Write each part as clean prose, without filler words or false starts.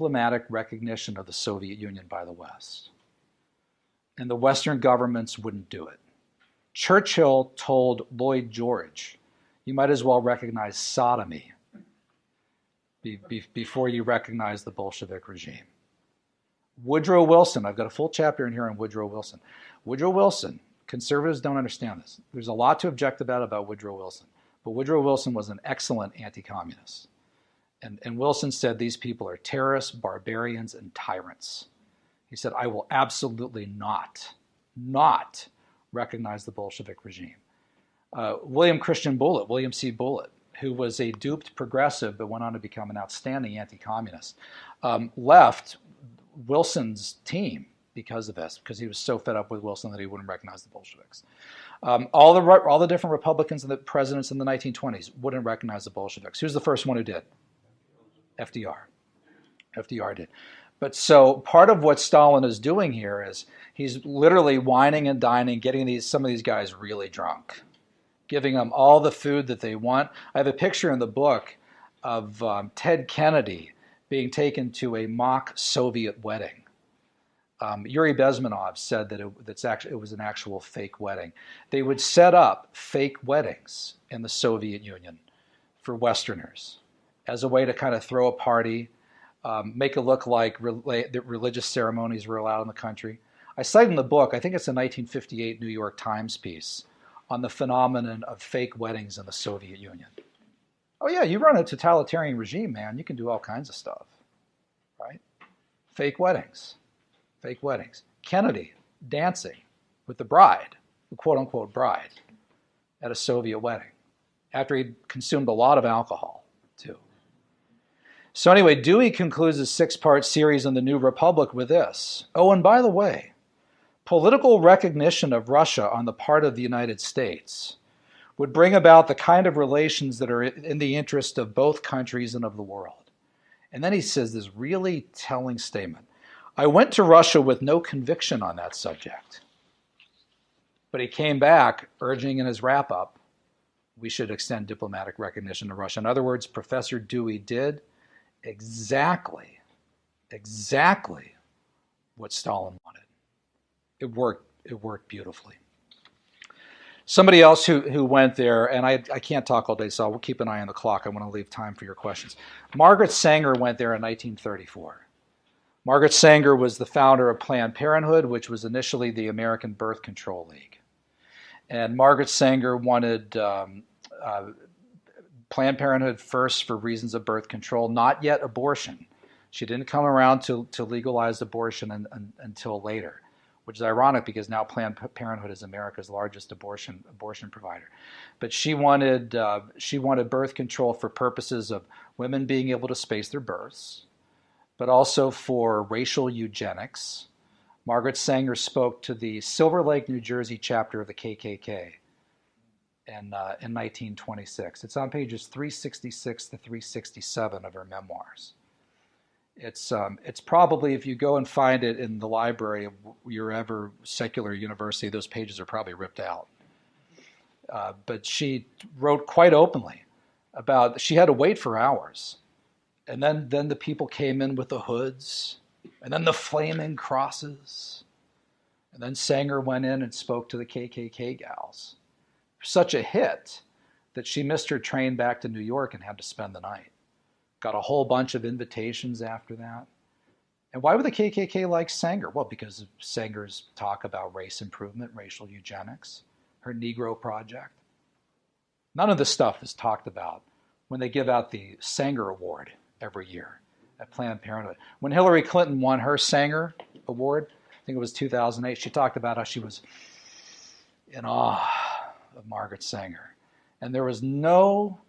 diplomatic recognition of the Soviet Union by the West. And the Western governments wouldn't do it. Churchill told Lloyd George, you might as well recognize sodomy before you recognize the Bolshevik regime. Woodrow Wilson, I've got a full chapter in here on Woodrow Wilson. Woodrow Wilson, conservatives don't understand this. There's a lot to object about Woodrow Wilson, but Woodrow Wilson was an excellent anti-communist. And Wilson said these people are terrorists, barbarians, and tyrants. He said, I will absolutely not recognize the Bolshevik regime. William C. Bullitt, who was a duped progressive but went on to become an outstanding anti-communist, left Wilson's team because of this, because he was so fed up with Wilson that he wouldn't recognize the Bolsheviks. All the different Republicans and the presidents in the 1920s wouldn't recognize the Bolsheviks. Who's the first one who did? FDR. FDR did. But so part of what Stalin is doing here is he's literally wining and dining, getting some of these guys really drunk, giving them all the food that they want. I have a picture in the book of Ted Kennedy being taken to a mock Soviet wedding. Yuri Bezmenov said that it was an actual fake wedding. They would set up fake weddings in the Soviet Union for Westerners as a way to kind of throw a party, make it look like that religious ceremonies were allowed in the country. I cite in the book, I think it's a 1958 New York Times piece, on the phenomenon of fake weddings in the Soviet Union. Oh yeah, you run a totalitarian regime, man, you can do all kinds of stuff, right? Fake weddings. Fake weddings. Kennedy dancing with the bride, the quote-unquote bride, at a Soviet wedding, after he'd consumed a lot of alcohol, too. So anyway, Dewey concludes a 6-part series on the New Republic with this. Oh, and by the way, political recognition of Russia on the part of the United States would bring about the kind of relations that are in the interest of both countries and of the world. And then he says this really telling statement. I went to Russia with no conviction on that subject. But he came back urging in his wrap-up, we should extend diplomatic recognition to Russia. In other words, Professor Dewey did exactly what Stalin wanted. It worked beautifully. Somebody else who went there, and I can't talk all day, so I'll keep an eye on the clock. I want to leave time for your questions. Margaret Sanger went there in 1934. Margaret Sanger was the founder of Planned Parenthood, which was initially the American Birth Control League. And Margaret Sanger wanted Planned Parenthood first for reasons of birth control, not yet abortion. She didn't come around to legalize abortion until later, which is ironic because now Planned Parenthood is America's largest abortion provider. But she wanted birth control for purposes of women being able to space their births, but also for racial eugenics. Margaret Sanger spoke to the Silver Lake, New Jersey chapter of the KKK in 1926. It's on pages 366 to 367 of her memoirs. It's probably, if you go and find it in the library of your ever secular university, those pages are probably ripped out. But she wrote quite openly about, she had to wait for hours. And then the people came in with the hoods, and then the flaming crosses. And then Sanger went in and spoke to the KKK gals. Such a hit that she missed her train back to New York and had to spend the night. Got a whole bunch of invitations after that. And why would the KKK like Sanger? Well, because of Sanger's talk about race improvement, racial eugenics, her Negro Project. None of this stuff is talked about when they give out the Sanger Award every year at Planned Parenthood. When Hillary Clinton won her Sanger Award, I think it was 2008, she talked about how she was in awe of Margaret Sanger. And there was no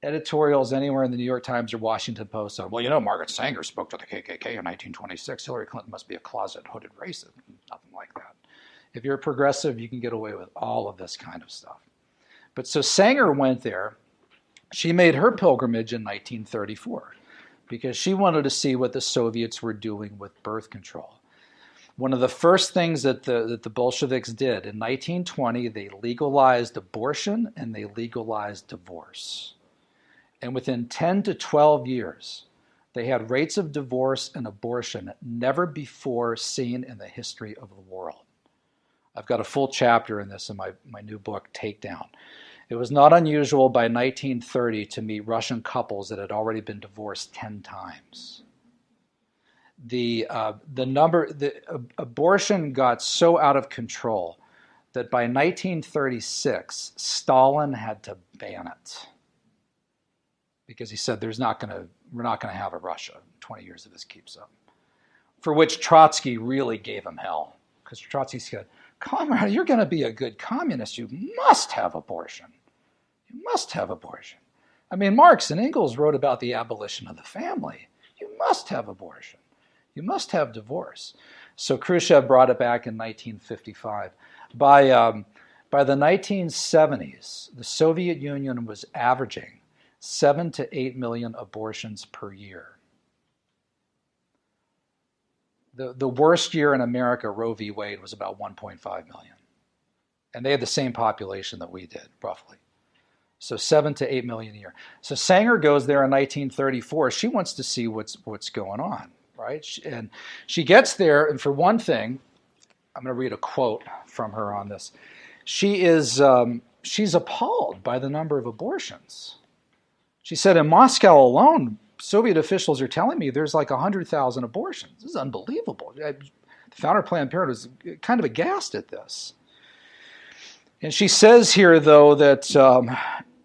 editorials anywhere in the New York Times or Washington Post on, well, you know, Margaret Sanger spoke to the KKK in 1926. Hillary Clinton must be a closet hooded racist. Nothing like that. If you're a progressive, you can get away with all of this kind of stuff. But so Sanger went there. She made her pilgrimage in 1934 because she wanted to see what the Soviets were doing with birth control. One of the first things that the Bolsheviks did in 1920, they legalized abortion and they legalized divorce. And within 10 to 12 years, They had rates of divorce and abortion never before seen in the history of the world. I've got a full chapter in this in my new book, Takedown. It was not unusual by 1930 to meet Russian couples that had already been divorced 10 times. Abortion got so out of control that by 1936, Stalin had to ban it because he said we're not going to have a Russia 20 years if this keeps up. For which Trotsky really gave him hell, because Trotsky said, "Comrade, you're going to be a good communist. You must have abortion. You must have abortion. I mean, Marx and Engels wrote about the abolition of the family. You must have abortion. You must have divorce." So Khrushchev brought it back in 1955. By the 1970s, the Soviet Union was averaging 7 to 8 million abortions per year. The worst year in America, Roe v. Wade, was about 1.5 million. And they had the same population that we did, roughly. So 7 to 8 million a year. So Sanger goes there in 1934. She wants to see what's going on, right? And she gets there, and for one thing, I'm going to read a quote from her on this. She's appalled by the number of abortions. She said, in Moscow alone, Soviet officials are telling me there's like 100,000 abortions. This is unbelievable. The founder of Planned Parenthood was kind of aghast at this. And she says here, though, that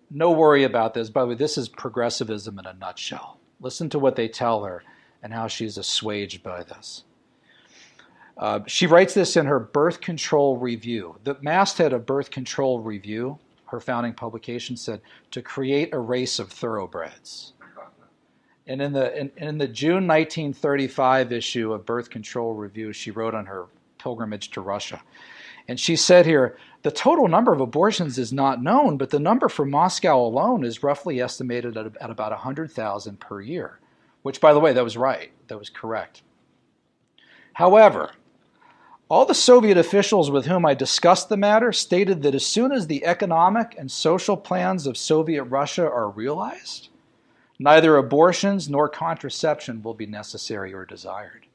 no worry about this. By the way, this is progressivism in a nutshell. Listen to what they tell her and how she's assuaged by this. She writes this in her Birth Control Review. The masthead of Birth Control Review, her founding publication, said, to create a race of thoroughbreds. And in the June 1935 issue of Birth Control Review, she wrote on her pilgrimage to Russia. And she said here, the total number of abortions is not known, but the number for Moscow alone is roughly estimated at about 100,000 per year, which, by the way, that was right. That was correct. However, all the Soviet officials with whom I discussed the matter stated that as soon as the economic and social plans of Soviet Russia are realized, neither abortions nor contraception will be necessary or desired.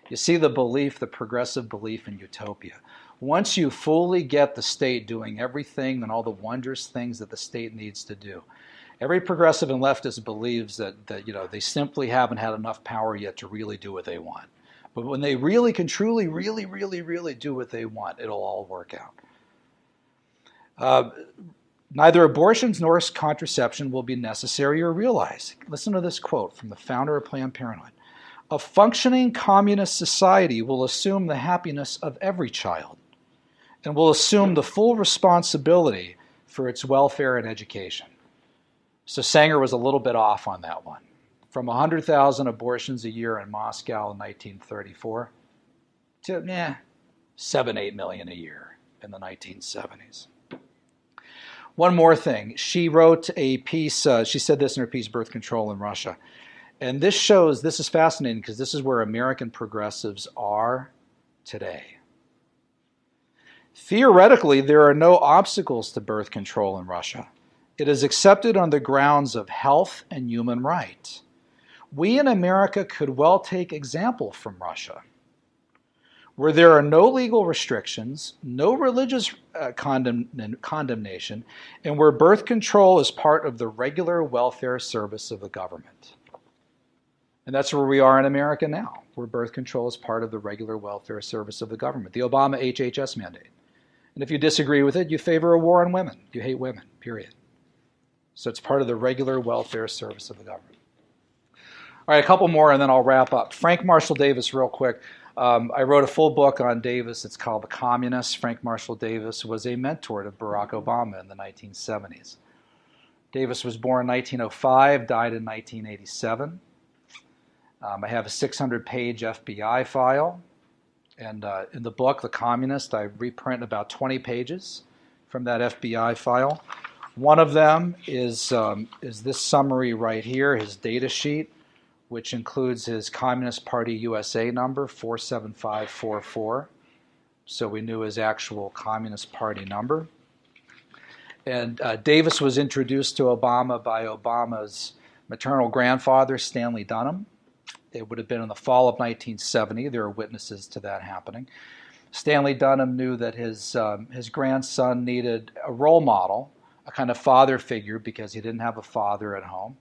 You see the belief, the progressive belief in utopia. Once you fully get the state doing everything and all the wondrous things that the state needs to do, every progressive and leftist believes that they simply haven't had enough power yet to really do what they want. But when they really can truly, really, really, really do what they want, it'll all work out. Neither abortions nor contraception will be necessary or realized. Listen to this quote from the founder of Planned Parenthood. A functioning communist society will assume the happiness of every child and will assume the full responsibility for its welfare and education. So Sanger was a little bit off on that one. From 100,000 abortions a year in Moscow in 1934 to 7, 8 million a year in the 1970s. One more thing. She wrote a piece, she said this in her piece, Birth Control in Russia. And this is fascinating because this is where American progressives are today. Theoretically, there are no obstacles to birth control in Russia. It is accepted on the grounds of health and human right. We in America could well take example from Russia, where there are no legal restrictions, no religious condemnation, and where birth control is part of the regular welfare service of the government. And that's where we are in America now, where birth control is part of the regular welfare service of the government, the Obama HHS mandate. And if you disagree with it, you favor a war on women. You hate women, period. So it's part of the regular welfare service of the government. All right, a couple more and then I'll wrap up. Frank Marshall Davis, real quick. I wrote a full book on Davis. It's called The Communist. Frank Marshall Davis was a mentor to Barack Obama in the 1970s. Davis was born in 1905, died in 1987. I have a 600-page FBI file. And in the book, The Communist, I reprint about 20 pages from that FBI file. One of them is this summary right here, his data sheet, which includes his Communist Party USA number, 47544. So we knew his actual Communist Party number. And Davis was introduced to Obama by Obama's maternal grandfather, Stanley Dunham. It would have been in the fall of 1970. There are witnesses to that happening. Stanley Dunham knew that his grandson needed a role model, a kind of father figure, because he didn't have a father at home.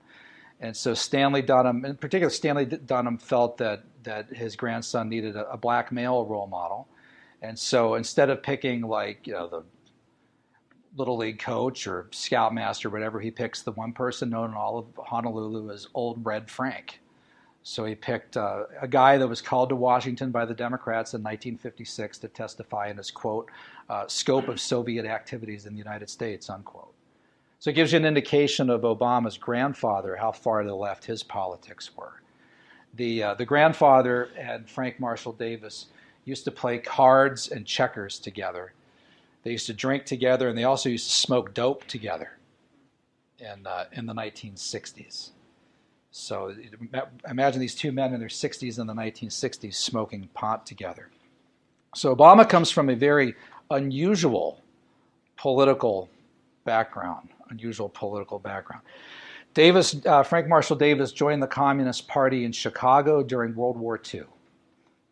And so Stanley Dunham, in particular, Stanley Dunham felt that his grandson needed a black male role model. And so instead of picking the Little League coach or scoutmaster, whatever, he picks the one person known in all of Honolulu as Old Red Frank. So he picked a guy that was called to Washington by the Democrats in 1956 to testify in his, quote, scope of Soviet activities in the United States, unquote. So it gives you an indication of Obama's grandfather, how far to the left his politics were. The grandfather and Frank Marshall Davis used to play cards and checkers together. They used to drink together, and they also used to smoke dope together in the 1960s. So imagine these two men in their 60s in the 1960s smoking pot together. So Obama comes from a very unusual political background. Frank Marshall Davis joined the Communist Party in Chicago during World War II,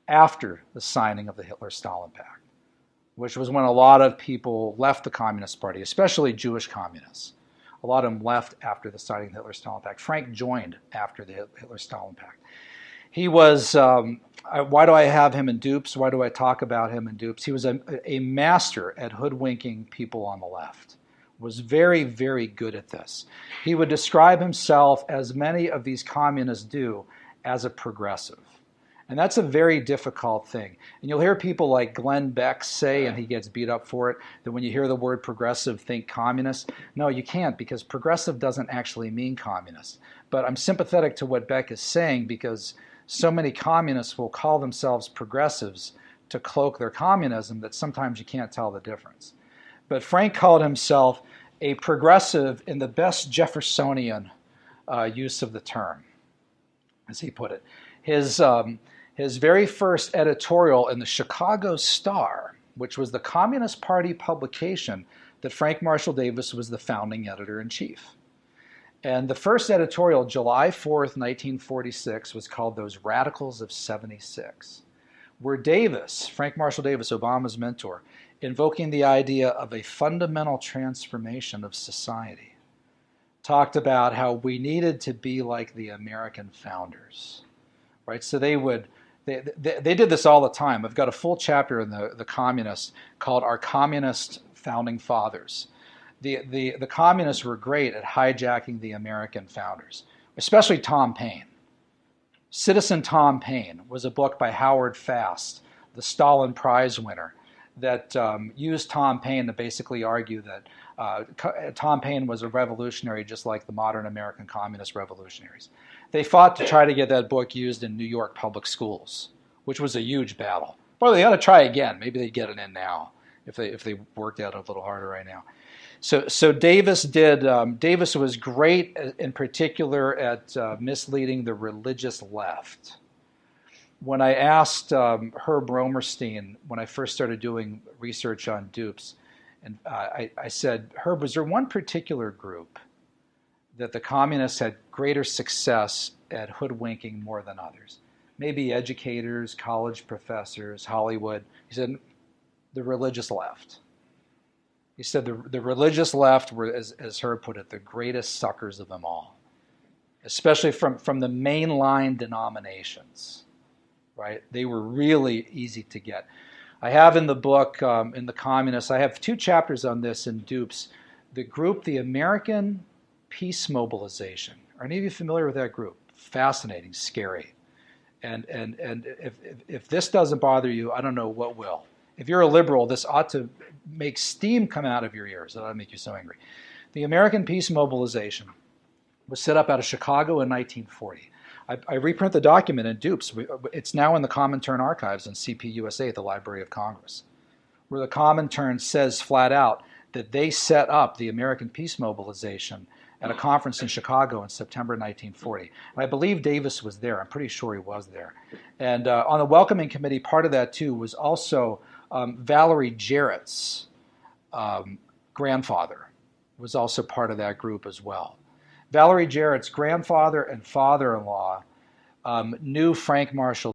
after the signing of the Hitler-Stalin Pact, which was when a lot of people left the Communist Party, especially Jewish communists. A lot of them left after the signing of the Hitler-Stalin Pact. Frank joined after the Hitler-Stalin Pact. He was, why do I have him in Dupes? Why do I talk about him in Dupes? He was a master at hoodwinking people on the left. Was very, very good at this. He would describe himself, as many of these communists do, as a progressive. And that's a very difficult thing. And you'll hear people like Glenn Beck say, and he gets beat up for it, that when you hear the word progressive, think communist. No, you can't, because progressive doesn't actually mean communist. But I'm sympathetic to what Beck is saying, because so many communists will call themselves progressives to cloak their communism that sometimes you can't tell the difference. But Frank called himself a progressive in the best Jeffersonian use of the term, as he put it. His very first editorial in the Chicago Star, which was the Communist Party publication that Frank Marshall Davis was the founding editor-in-chief. And the first editorial, July 4th, 1946, was called Those Radicals of 76, where Davis, Frank Marshall Davis, Obama's mentor, invoking the idea of a fundamental transformation of society, talked about how we needed to be like the American founders, right? So they did this all the time. I've got a full chapter in the Communists called Our Communist Founding Fathers. The communists were great at hijacking the American founders, especially Tom Paine. Citizen Tom Paine was a book by Howard Fast, the Stalin Prize winner, that used Tom Paine to basically argue that Tom Paine was a revolutionary just like the modern American communist revolutionaries. They fought to try to get that book used in New York public schools, which was a huge battle. Well, they ought to try again. Maybe they'd get it in now if they worked at it a little harder right now. So Davis was great in particular at misleading the religious left. When I asked Herb Romerstein, when I first started doing research on Dupes, and I said, Herb, was there one particular group that the communists had greater success at hoodwinking more than others? Maybe educators, college professors, Hollywood. He said, the religious left. He said the religious left were, as Herb put it, the greatest suckers of them all, especially from the mainline denominations. Right? They were really easy to get. I have in the book, in the Communists, I have 2 chapters on this in Dupes. The group, the American Peace Mobilization. Are any of you familiar with that group? Fascinating, scary. And if this doesn't bother you, I don't know what will. If you're a liberal, this ought to make steam come out of your ears. That ought to make you so angry. The American Peace Mobilization was set up out of Chicago in 1940. I reprint the document in Dupes. It's now in the Comintern archives in CPUSA at the Library of Congress, where the Comintern says flat out that they set up the American Peace Mobilization at a conference in Chicago in September 1940. And I believe Davis was there. I'm pretty sure he was there. And on the welcoming committee, part of that too was also Valerie Jarrett's grandfather was also part of that group as well. Valerie Jarrett's grandfather and father-in-law New Frank Marshall